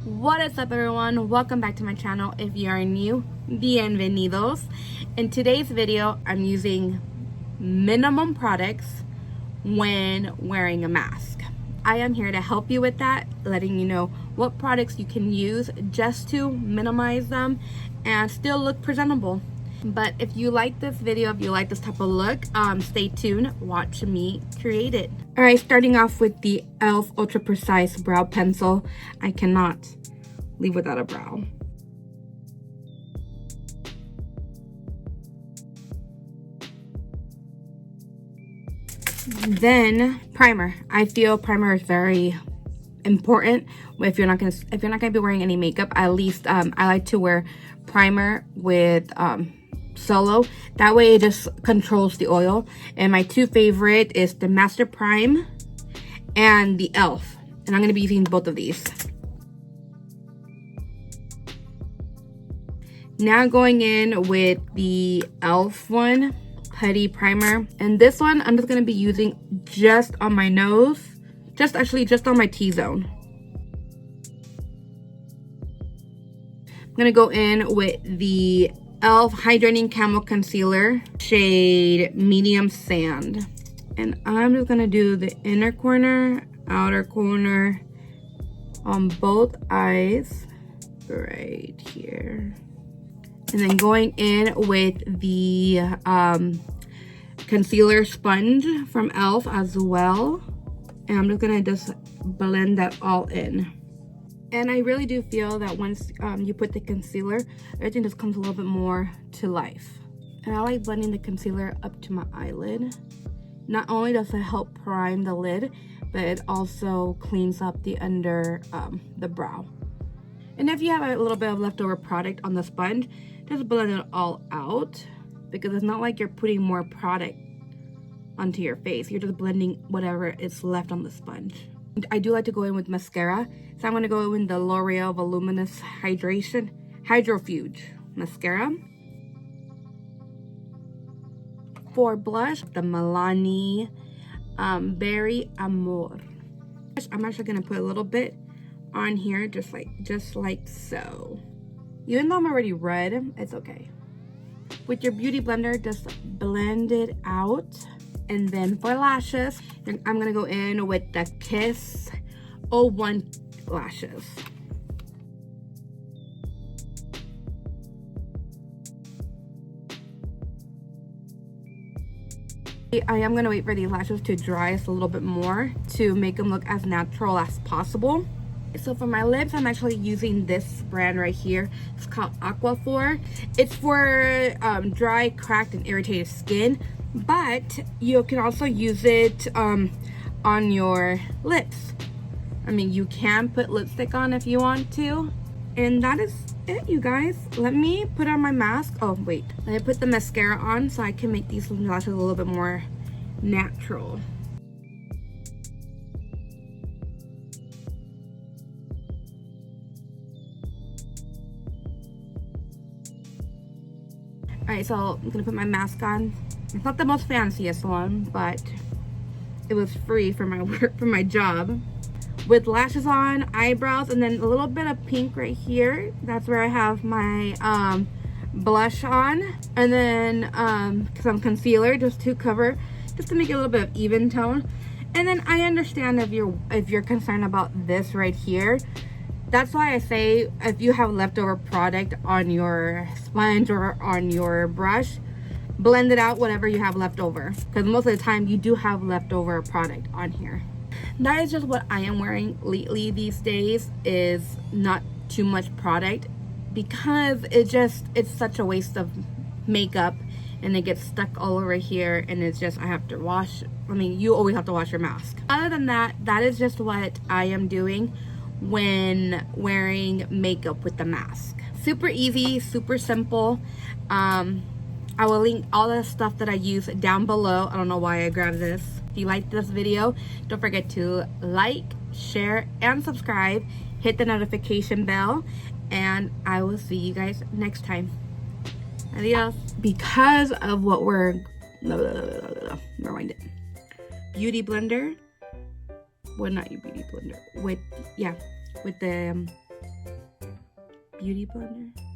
What is up, everyone? Welcome back to my channel. If you are new, bienvenidos. In today's video, I'm using minimum products when wearing a mask. I am here to help you with that, letting you know what products you can use just to minimize them and still look presentable. But if you like this video, if you like this type of look, stay tuned, watch me create it. All right, starting off with the E.L.F. Ultra Precise Brow Pencil. I cannot leave without a brow. Then primer. I feel primer is very important if you're not gonna be wearing any makeup. At least I like to wear primer with Solo. That way it just controls the oil. And my two favorite is the Master Prime and the E.L.F. And I'm going to be using both of these. Now going in with the E.L.F. one, Putty Primer. And this one I'm just going to be using just on my nose. Just on my T-zone. I'm going to go in with the E.L.F. Hydrating Camo Concealer, shade Medium Sand. And I'm just gonna do the inner corner, outer corner on both eyes, right here. And then going in with the concealer sponge from E.L.F. as well. And I'm just gonna blend that all in. And I really do feel that once you put the concealer, everything just comes a little bit more to life. And I like blending the concealer up to my eyelid. Not only does it help prime the lid, but it also cleans up the under the brow. And if you have a little bit of leftover product on the sponge, just blend it all out, because it's not like you're putting more product onto your face. You're just blending whatever is left on the sponge. I do like to go in with mascara, so I'm going to go in the L'Oreal Voluminous Hydrofuge mascara. For blush, the Milani Berry Amore. I'm actually going to put a little bit on here, just like so. Even though I'm already red, it's okay. With your beauty blender, just blend it out. And then for lashes, I'm gonna go in with the Kiss 01 lashes. I am gonna wait for these lashes to dry just a little bit more to make them look as natural as possible. So for my lips, I'm actually using this brand right here. It's called Aquaphor. It's for dry, cracked, and irritated skin. But you can also use it on your lips. I mean, you can put lipstick on if you want to. And that is it, you guys. Let me put on my mask. Oh, wait. Let me put the mascara on so I can make these lashes a little bit more natural. Alright, so I'm gonna put my mask on. It's not the most fanciest one, but it was free for my work, for my job. With lashes on, eyebrows, and then a little bit of pink right here. That's where I have my blush on. And then some concealer just to make it a little bit of even tone. And then I understand if you're concerned about this right here. That's why I say if you have leftover product on your sponge or on your brush, blend it out whatever you have left over, because most of the time you do have leftover product on here. That is just what I am wearing lately these days, is not too much product, because it's such a waste of makeup and it gets stuck all over here, and it's just I have to wash. I mean, you always have to wash your mask. Other than that, that is just what I am doing when wearing makeup with the mask. Super easy, super simple. I will link all the stuff that I use down below. I don't know why I grabbed this. If you like this video, don't forget to like, share, and subscribe. Hit the notification bell, and I will see you guys next time. Adios. Because of what we're rewind it. Beauty blender. Well, not your beauty blender. With the beauty blender.